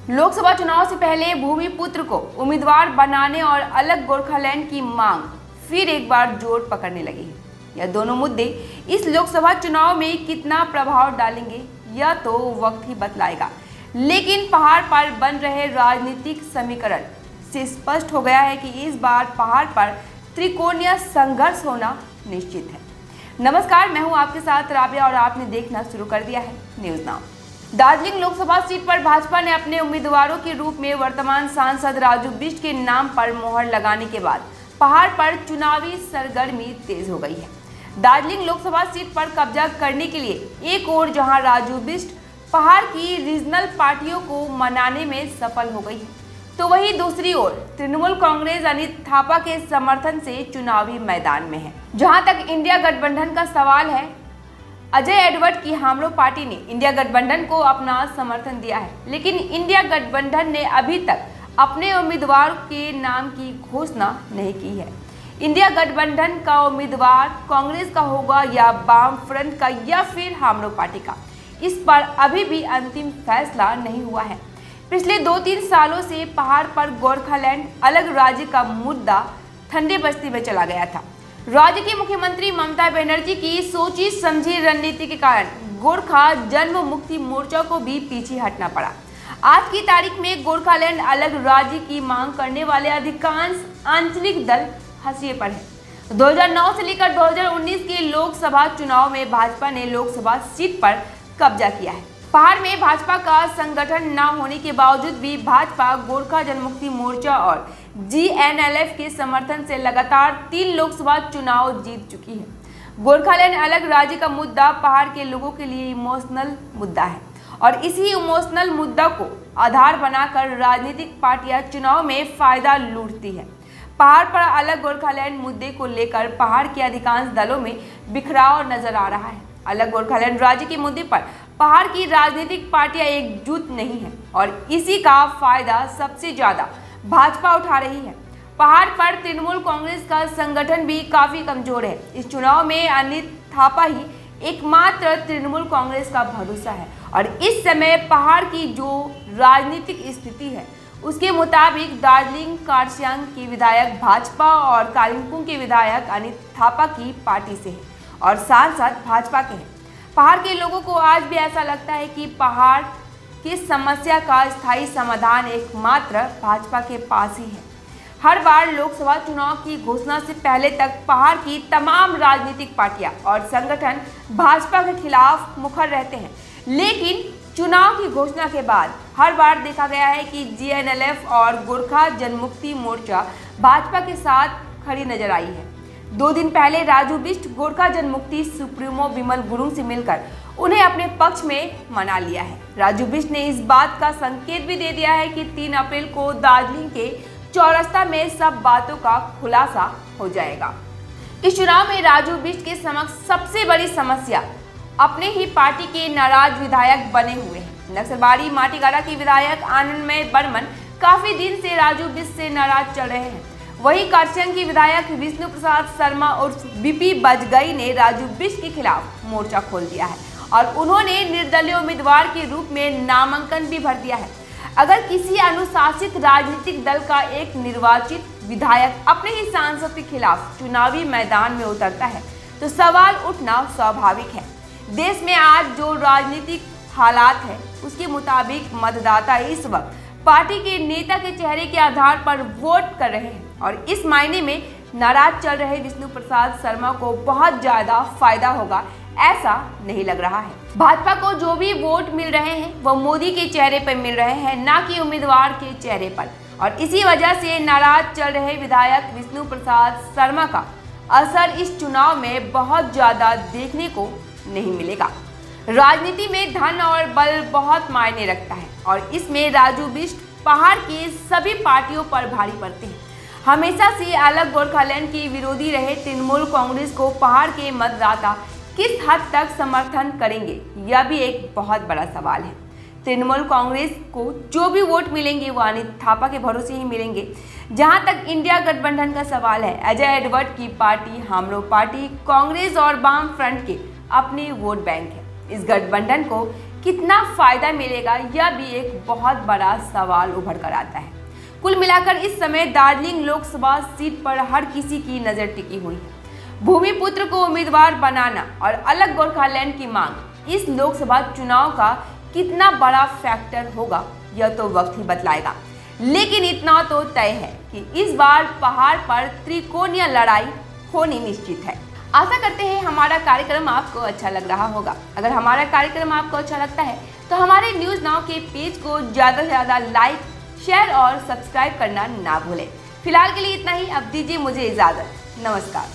लोकसभा चुनाव से पहले भूमिपुत्र को उम्मीदवार बनाने और अलग गोरखालैंड की मांग फिर एक बार जोर पकड़ने लगी है। यह दोनों मुद्दे इस लोकसभा चुनाव में कितना प्रभाव डालेंगे यह तो वक्त ही बतलाएगा, लेकिन पहाड़ पर बन रहे राजनीतिक समीकरण से स्पष्ट हो गया है कि इस बार पहाड़ पर त्रिकोणीय संघर्ष होना निश्चित है। नमस्कार, मैं हूं आपके साथ राबिया और आपने देखना शुरू कर दिया है news now. Darjeeling Lok Sabha seat पर भाजपा ने अपने उम्मीदवारों के रूप में वर्तमान सांसद राजू बिष्ट के नाम पर मोहर लगाने के बाद पहाड़ पर चुनावी सरगर्मी तेज हो गई है। दार्जिलिंग लोकसभा सीट पर कब्जा करने के लिए एक ओर जहां राजू बिष्ट पहाड़ की रीजनल पार्टियों को मनाने में सफल हो गई है, तो वहीं दूसरी ओर तृणमूल कांग्रेस अनित थापा के समर्थन से चुनावी मैदान में है। जहां तक इंडिया गठबंधन का सवाल है, अजय एडवर्ड की हामलो पार्टी ने इंडिया गठबंधन को अपना समर्थन दिया है, लेकिन इंडिया गठबंधन ने अभी तक अपने उम्मीदवार के नाम की घोषणा नहीं की है। इंडिया गठबंधन का उम्मीदवार कांग्रेस का होगा या वाम फ्रंट का या फिर हामलो पार्टी का, इस पर अभी भी अंतिम फैसला नहीं हुआ है। पिछले 2-3 सालों से पहाड़ पर गोरखालैंड अलग राज्य का मुद्दा ठंडे बस्ती में चला गया था। राज्य की मुख्यमंत्री ममता बनर्जी की सोची समझी रणनीति के कारण गोरखा जन्म मुक्ति मोर्चा को भी पीछे हटना पड़ा। आज की तारीख में गोरखालैंड अलग राज्य की मांग करने वाले अधिकांश आंचलिक दल हाशिए पर है। 2009 से लेकर 2019 के लोकसभा चुनाव में भाजपा ने लोकसभा सीट पर कब्जा किया है। पहाड़ में भाजपा का संगठन न होने के बावजूद भी भाजपा गोरखा जनमुक्ति मोर्चा और जीएनएलएफ के समर्थन से लगातार 3 लोकसभा चुनाव जीत चुकी है। गोरखालैंड अलग राज्य का मुद्दा पहाड़ के लोगों के लिए इमोशनल मुद्दा है और इसी इमोशनल मुद्दा को आधार बनाकर राजनीतिक पार्टियां चुनाव में फायदा लूटती है। पहाड़ पर अलग गोरखालैंड मुद्दे को लेकर पहाड़ के अधिकांश दलों में बिखराव नजर आ रहा है। अलग गोरखालैंड राज्य के मुद्दे पर पहाड़ की राजनीतिक पार्टियां एकजुट नहीं है और इसी का फायदा सबसे ज्यादा भाजपा उठा रही है। पहाड़ पर तृणमूल कांग्रेस का संगठन भी काफी कमजोर है। इस चुनाव में अनित थापा ही एकमात्र तृणमूल कांग्रेस का भरोसा है और इस समय पहाड़ की जो राजनीतिक स्थिति है उसके मुताबिक दार्जिलिंग कार्सियांग के विधायक भाजपा और कालिम्पोंग के विधायक अनित थापा की पार्टी से है और सांसद भाजपा के हैं। पहाड़ के लोगों को आज भी ऐसा लगता है कि पहाड़ की समस्या का स्थायी समाधान एकमात्र भाजपा के पास ही है। हर बार लोकसभा चुनाव की घोषणा से पहले तक पहाड़ की तमाम राजनीतिक पार्टियां और संगठन भाजपा के खिलाफ मुखर रहते हैं, लेकिन चुनाव की घोषणा के बाद हर बार देखा गया है कि जीएनएलएफ और गोरखा जनमुक्ति मोर्चा भाजपा के साथ खड़ी नजर आई है। 2 दिन पहले राजू बिष्ट गोरखा जनमुक्ति सुप्रीमो विमल गुरुंग से मिलकर उन्हें अपने पक्ष में मना लिया है। राजू बिष्ट ने इस बात का संकेत भी दे दिया है कि 3 अप्रैल को दार्जिलिंग के चौरस्ता में सब बातों का खुलासा हो जाएगा। इस चुनाव में राजू बिष्ट के समक्ष सबसे बड़ी समस्या अपने ही पार्टी के नाराज विधायक बने हुए हैं। नक्सलबाड़ी माटीगाड़ा के विधायक आनंदमय बर्मन काफी दिन से राजू बिष्ट से नाराज चल रहे हैं। वहीं कार्सियांग के विधायक विष्णु प्रसाद शर्मा उर्फ बीपी बजगई ने राजू बिष्ट के खिलाफ मोर्चा खोल दिया है और उन्होंने निर्दलीय उम्मीदवार के रूप में नामांकन भी भर दिया है। अगर किसी अनुशासित राजनीतिक दल का एक निर्वाचित विधायक अपने ही सांसद के खिलाफ चुनावी मैदान में उतरता है तो सवाल उठना स्वाभाविक है। देश में आज जो राजनीतिक हालात है उसके मुताबिक मतदाता इस वक्त पार्टी के नेता के चेहरे के आधार पर वोट कर रहे हैं और इस मायने में नाराज चल रहे विष्णु प्रसाद शर्मा को बहुत ज्यादा फायदा होगा ऐसा नहीं लग रहा है। भाजपा को जो भी वोट मिल रहे हैं वह मोदी के चेहरे पर मिल रहे हैं, ना कि उम्मीदवार के चेहरे पर, और इसी वजह से नाराज चल रहे विधायक विष्णु प्रसाद शर्मा का असर इस चुनाव में बहुत ज्यादा देखने को नहीं मिलेगा। राजनीति में धन और बल बहुत मायने रखता है और इसमें राजू बिष्ट पहाड़ की सभी पार्टियों पर भारी पड़ते हैं। हमेशा से अलग गोरखालैंड के विरोधी रहे तृणमूल कांग्रेस को पहाड़ के मतदाता किस हद तक समर्थन करेंगे, यह भी एक बहुत बड़ा सवाल है। तृणमूल कांग्रेस को जो भी वोट मिलेंगे वो अनित थापा के भरोसे ही मिलेंगे। जहां तक इंडिया गठबंधन का सवाल है, अजय एडवर्ड की पार्टी, हामलो पार्टी, कांग्रेस और वाम फ्रंट के अपने वोट बैंक है। इस गठबंधन को कितना फायदा मिलेगा, यह भी एक बहुत बड़ा सवाल उभर कर आता है। कुल मिलाकर इस समय दार्जिलिंग लोकसभा सीट पर हर किसी की नजर टिकी हुई है। भूमिपुत्र को उम्मीदवार बनाना और अलग गोरखालैंड की मांग इस लोकसभा चुनाव का कितना बड़ा फैक्टर होगा, यह तो वक्त ही बतलाएगा। लेकिन इतना तो तय है कि इस बार पहाड़ पर त्रिकोणीय लड़ाई होनी निश्चित है। आशा करते हैं हमारा कार्यक्रम आपको अच्छा लग रहा होगा। अगर हमारा कार्यक्रम आपको अच्छा लगता है तो हमारे न्यूज़ नाउ के पेज को ज़्यादा से ज़्यादा लाइक, शेयर और सब्सक्राइब करना ना भूलें। फिलहाल के लिए इतना ही। अब दीजिए मुझे इजाज़त। नमस्कार।